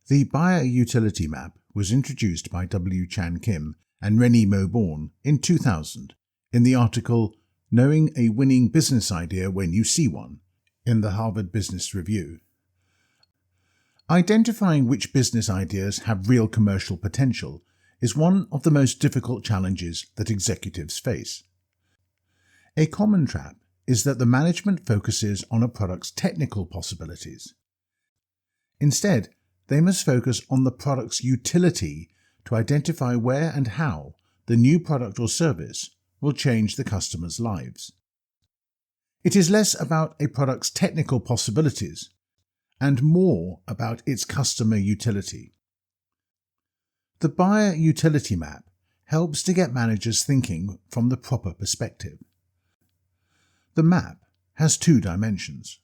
The Buyer Utility Map was introduced by W. Chan Kim and Renee Mauborgne in 2000 in the article Knowing a Winning Business Idea When You See One in the Harvard Business Review. Identifying which business ideas have real commercial potential is one of the most difficult challenges that executives face. A common trap is that the management focuses on a product's technical possibilities. Instead, they must focus on the product's utility to identify where and how the new product or service will change the customer's lives. It is less about a product's technical possibilities and more about its customer utility. The Buyer Utility Map helps to get managers thinking from the proper perspective. The map has two dimensions.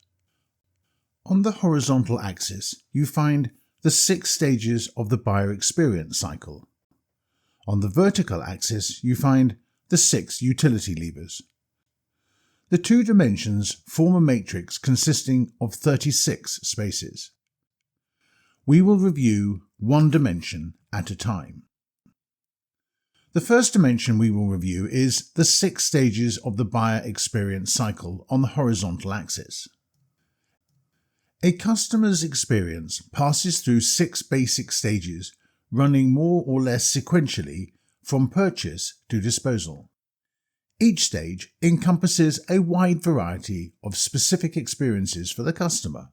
On the horizontal axis, you find the 6 stages of the buyer experience cycle. On the vertical axis, you find the 6 utility levers. The two dimensions form a matrix consisting of 36 spaces. We will review one dimension at a time. The first dimension we will review is the 6 stages of the buyer experience cycle on the horizontal axis. A customer's experience passes through 6 basic stages running more or less sequentially from purchase to disposal. Each stage encompasses a wide variety of specific experiences for the customer.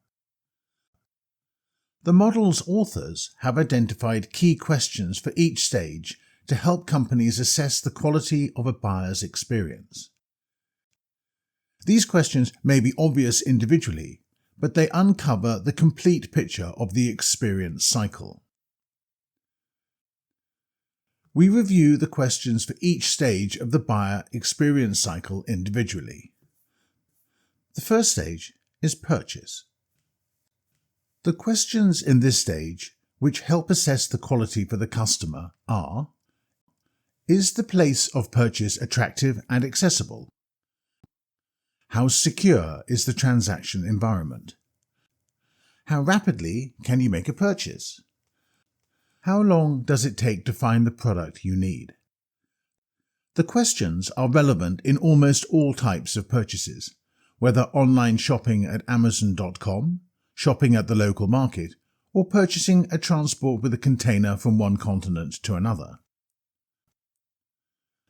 The model's authors have identified key questions for each stage to help companies assess the quality of a buyer's experience. These questions may be obvious individually, but they uncover the complete picture of the experience cycle. We review the questions for each stage of the buyer experience cycle individually. The first stage is purchase. The questions in this stage, which help assess the quality for the customer, are: is the place of purchase attractive and accessible? How secure is the transaction environment? How rapidly can you make a purchase? How long does it take to find the product you need? The questions are relevant in almost all types of purchases, whether online shopping at Amazon.com, shopping at the local market, or purchasing a transport with a container from one continent to another.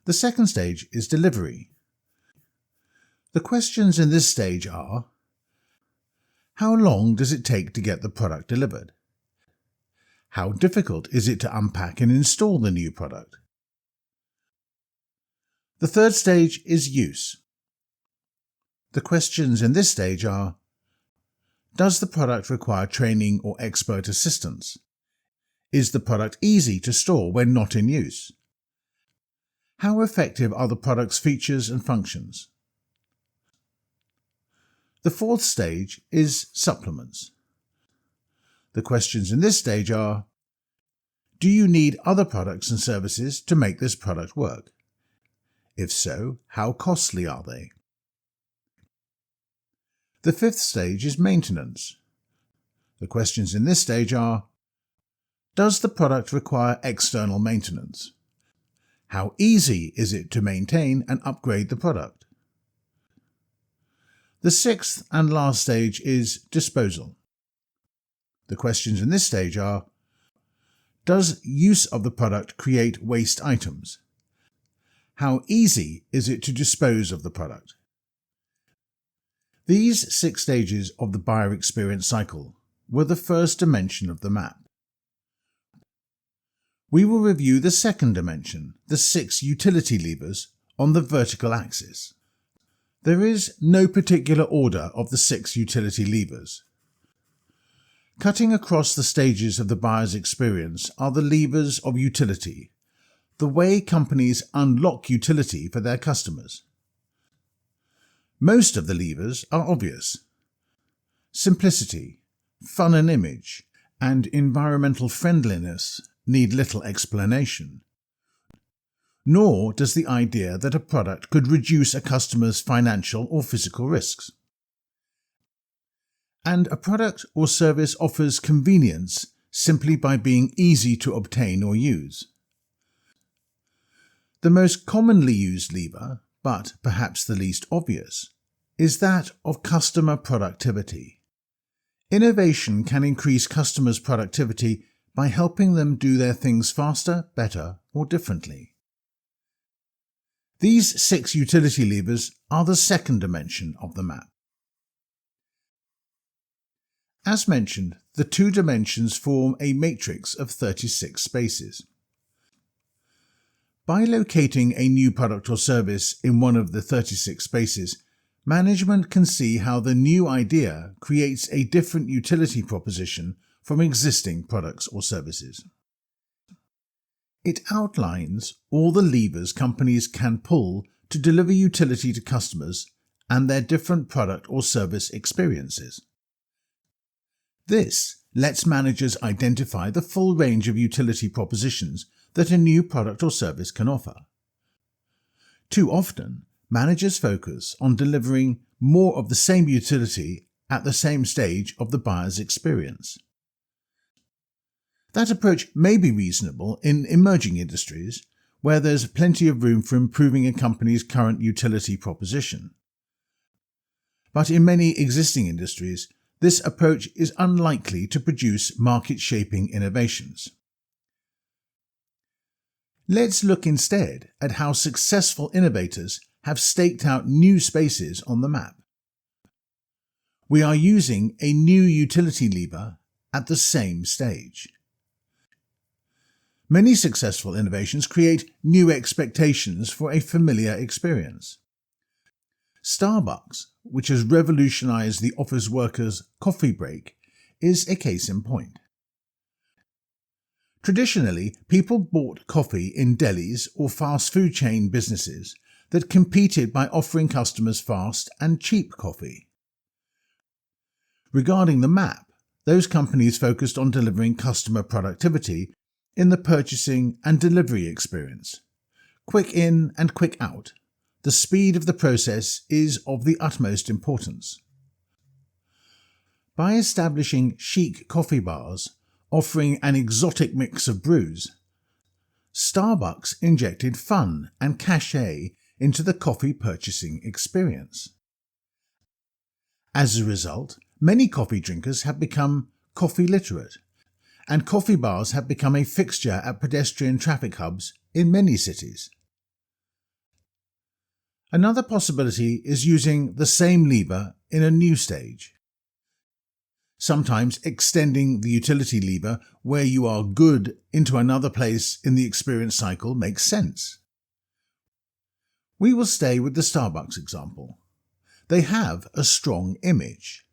The second stage is delivery. The questions in this stage are: how long does it take to get the product delivered? How difficult is it to unpack and install the new product? The third stage is use. The questions in this stage are: does the product require training or expert assistance? Is the product easy to store when not in use? How effective are the product's features and functions? The fourth stage is supplements. The questions in this stage are: do you need other products and services to make this product work? If so, how costly are they? The fifth stage is maintenance. The questions in this stage are: does the product require external maintenance? How easy is it to maintain and upgrade the product? The sixth and last stage is disposal. The questions in this stage are: does use of the product create waste items? How easy is it to dispose of the product? These 6 stages of the buyer experience cycle were the first dimension of the map. We will review the second dimension, the 6 utility levers, on the vertical axis. There is no particular order of the 6 utility levers. Cutting across the stages of the buyer's experience are the levers of utility, the way companies unlock utility for their customers. Most of the levers are obvious. Simplicity, fun and image, and environmental friendliness need little explanation. Nor does the idea that a product could reduce a customer's financial or physical risks. And a product or service offers convenience, simply by being easy to obtain or use. The most commonly used lever, but perhaps the least obvious, is that of customer productivity. Innovation can increase customers' productivity by helping them do their things faster, better, or differently. These 6 utility levers are the second dimension of the map. As mentioned, the 2 dimensions form a matrix of 36 spaces. By locating a new product or service in one of the 36 spaces, management can see how the new idea creates a different utility proposition from existing products or services. It outlines all the levers companies can pull to deliver utility to customers and their different product or service experiences. This lets managers identify the full range of utility propositions that a new product or service can offer. Too often, managers focus on delivering more of the same utility at the same stage of the buyer's experience. That approach may be reasonable in emerging industries, where there's plenty of room for improving a company's current utility proposition. But in many existing industries, this approach is unlikely to produce market-shaping innovations. Let's look instead at how successful innovators have staked out new spaces on the map. We are using a new utility lever at the same stage. Many successful innovations create new expectations for a familiar experience. Starbucks, which has revolutionized the office workers' coffee break, is a case in point. Traditionally, people bought coffee in delis or fast food chain businesses that competed by offering customers fast and cheap coffee. Regarding the map, those companies focused on delivering customer productivity in the purchasing and delivery experience. Quick in and quick out, the speed of the process is of the utmost importance. By establishing chic coffee bars, offering an exotic mix of brews, Starbucks injected fun and cachet into the coffee purchasing experience. As a result, many coffee drinkers have become coffee literate, and coffee bars have become a fixture at pedestrian traffic hubs in many cities. Another possibility is using the same lever in a new stage. Sometimes extending the utility lever where you are good into another place in the experience cycle makes sense. We will stay with the Starbucks example. They have a strong image.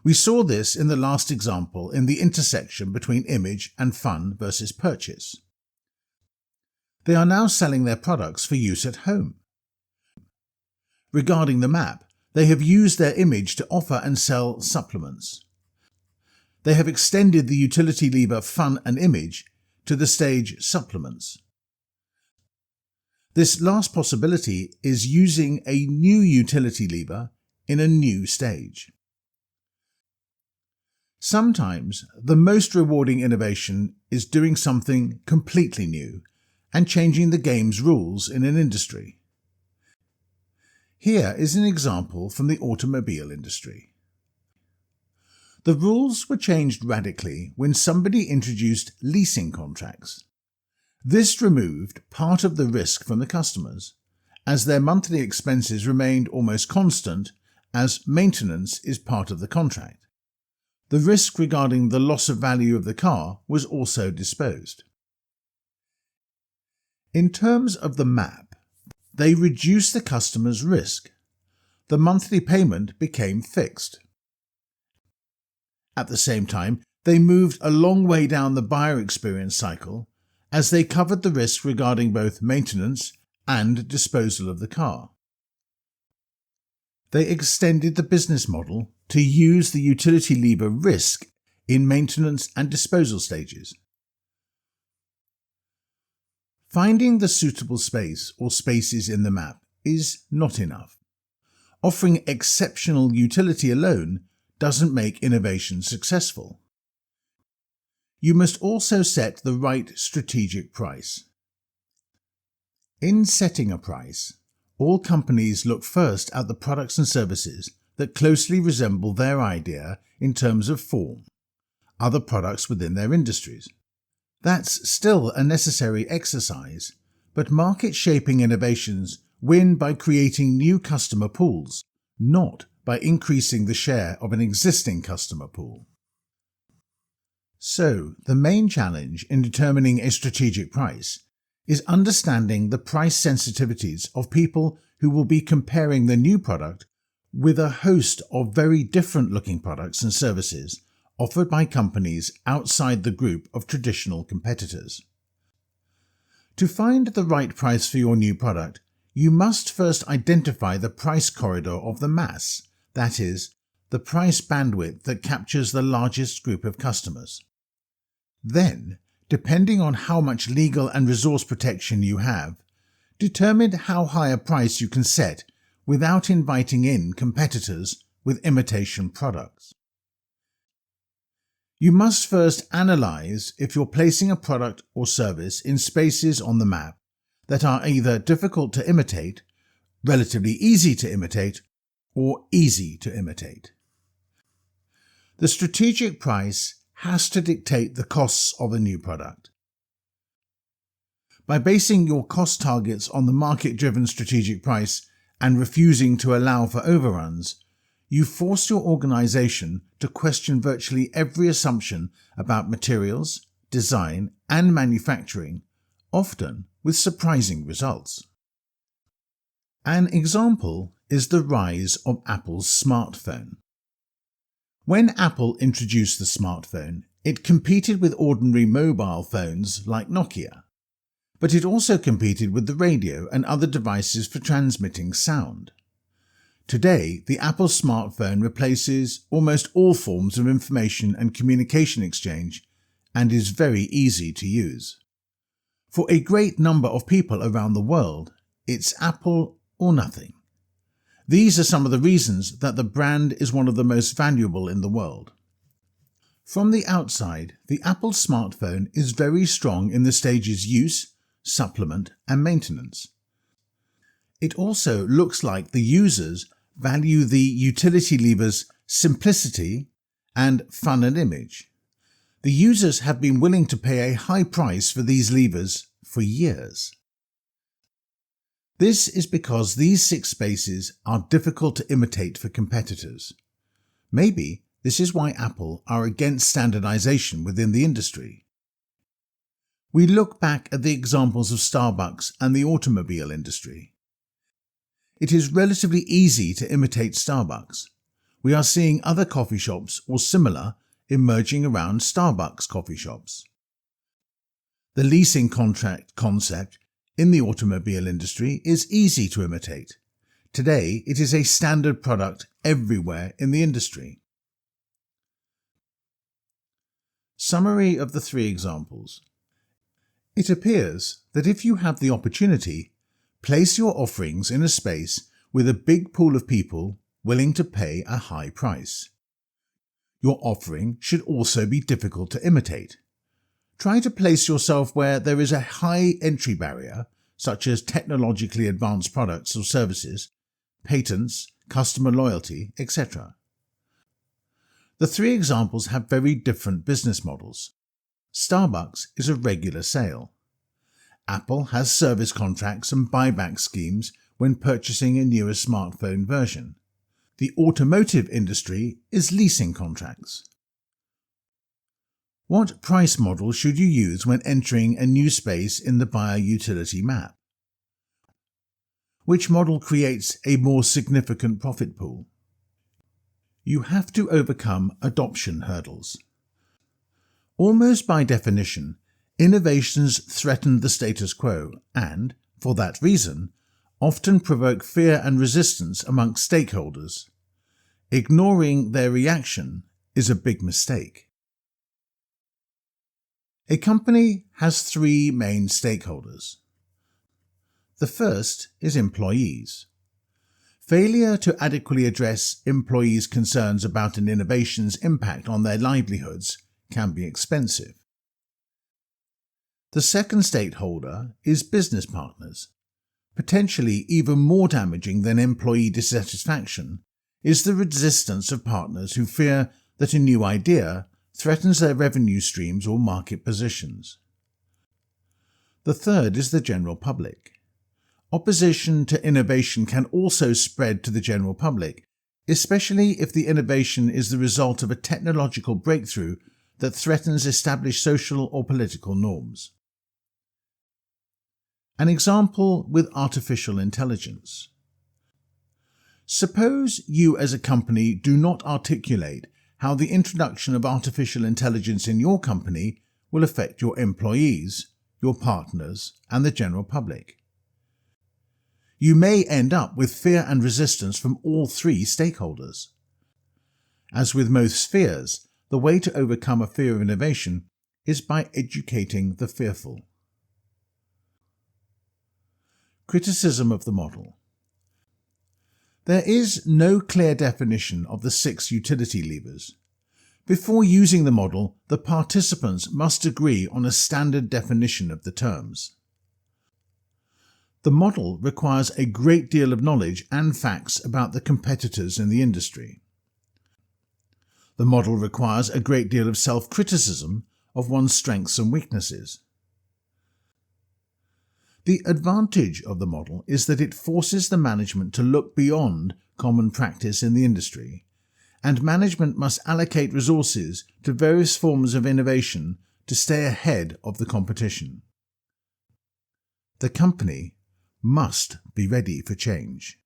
We saw this in the last example in the intersection between image and fun versus purchase. They are now selling their products for use at home. Regarding the map, they have used their image to offer and sell supplements. They have extended the utility lever fun and image to the stage supplements. This last possibility is using a new utility lever in a new stage. Sometimes the most rewarding innovation is doing something completely new and changing the game's rules in an industry. Here is an example from the automobile industry. The rules were changed radically when somebody introduced leasing contracts. This removed part of the risk from the customers, as their monthly expenses remained almost constant as maintenance is part of the contract. The risk regarding the loss of value of the car was also disposed. In terms of the map, they reduced the customer's risk. The monthly payment became fixed. At the same time, they moved a long way down the buyer experience cycle as they covered the risk regarding both maintenance and disposal of the car. They extended the business model to use the utility lever risk in maintenance and disposal stages. Finding the suitable space or spaces in the map is not enough. Offering exceptional utility alone doesn't make innovation successful. you must also set the right strategic price. In setting a price, all companies look first at the products and services that closely resemble their idea in terms of form, other products within their industries. That's still a necessary exercise, but market-shaping innovations win by creating new customer pools, not by increasing the share of an existing customer pool. So, the main challenge in determining a strategic price is understanding the price sensitivities of people who will be comparing the new product with a host of very different-looking products and services offered by companies outside the group of traditional competitors. To find the right price for your new product, you must first identify the price corridor of the mass, that is, the price bandwidth that captures the largest group of customers. Then, depending on how much legal and resource protection you have, determine how high a price you can set without inviting in competitors with imitation products. You must first analyze if you're placing a product or service in spaces on the map that are either difficult to imitate, relatively easy to imitate, or easy to imitate. The strategic price has to dictate the costs of a new product. By basing your cost targets on the market-driven strategic price and refusing to allow for overruns, you force your organization to question virtually every assumption about materials, design, and manufacturing, often with surprising results. An example is the rise of Apple's smartphone. When Apple introduced the smartphone, it competed with ordinary mobile phones like Nokia, but it also competed with the radio and other devices for transmitting sound. Today, the Apple smartphone replaces almost all forms of information and communication exchange and is very easy to use. For a great number of people around the world, it's Apple or nothing. These are some of the reasons that the brand is one of the most valuable in the world. From the outside, the Apple smartphone is very strong in the stages use, supplement, and maintenance. It also looks like the users value the utility levers simplicity and fun and image. The users have been willing to pay a high price for these levers for years. This is because these 6 spaces are difficult to imitate for competitors. Maybe this is why Apple are against standardization within the industry. We look back at the examples of Starbucks and the automobile industry. It is relatively easy to imitate Starbucks. We are seeing other coffee shops or similar emerging around Starbucks coffee shops. The leasing contract concept in the automobile industry is easy to imitate. Today, it is a standard product everywhere in the industry. Summary of the 3 examples. It appears that if you have the opportunity, place your offerings in a space with a big pool of people willing to pay a high price. Your offering should also be difficult to imitate. Try to place yourself where there is a high entry barrier, such as technologically advanced products or services, patents, customer loyalty, etc. The 3 examples have very different business models. Starbucks is a regular sale. Apple has service contracts and buyback schemes when purchasing a newer smartphone version. The automotive industry is leasing contracts. What price model should you use when entering a new space in the buyer utility map? Which model creates a more significant profit pool? You have to overcome adoption hurdles. Almost by definition, innovations threaten the status quo and, for that reason, often provoke fear and resistance amongst stakeholders. Ignoring their reaction is a big mistake. A company has 3 main stakeholders. The first is employees. Failure to adequately address employees' concerns about an innovation's impact on their livelihoods can be expensive. The second stakeholder is business partners. Potentially even more damaging than employee dissatisfaction is the resistance of partners who fear that a new idea threatens their revenue streams or market positions. The third is the general public. Opposition to innovation can also spread to the general public, especially if the innovation is the result of a technological breakthrough that threatens established social or political norms. An example with artificial intelligence. Suppose you as a company do not articulate how the introduction of artificial intelligence in your company will affect your employees, your partners, and the general public. You may end up with fear and resistance from all three stakeholders. As with most fears, the way to overcome a fear of innovation is by educating the fearful. Criticism of the model. There is no clear definition of the 6 utility levers. Before using the model, the participants must agree on a standard definition of the terms. The model requires a great deal of knowledge and facts about the competitors in the industry. The model requires a great deal of self-criticism of one's strengths and weaknesses. The advantage of the model is that it forces the management to look beyond common practice in the industry, and management must allocate resources to various forms of innovation to stay ahead of the competition. The company must be ready for change.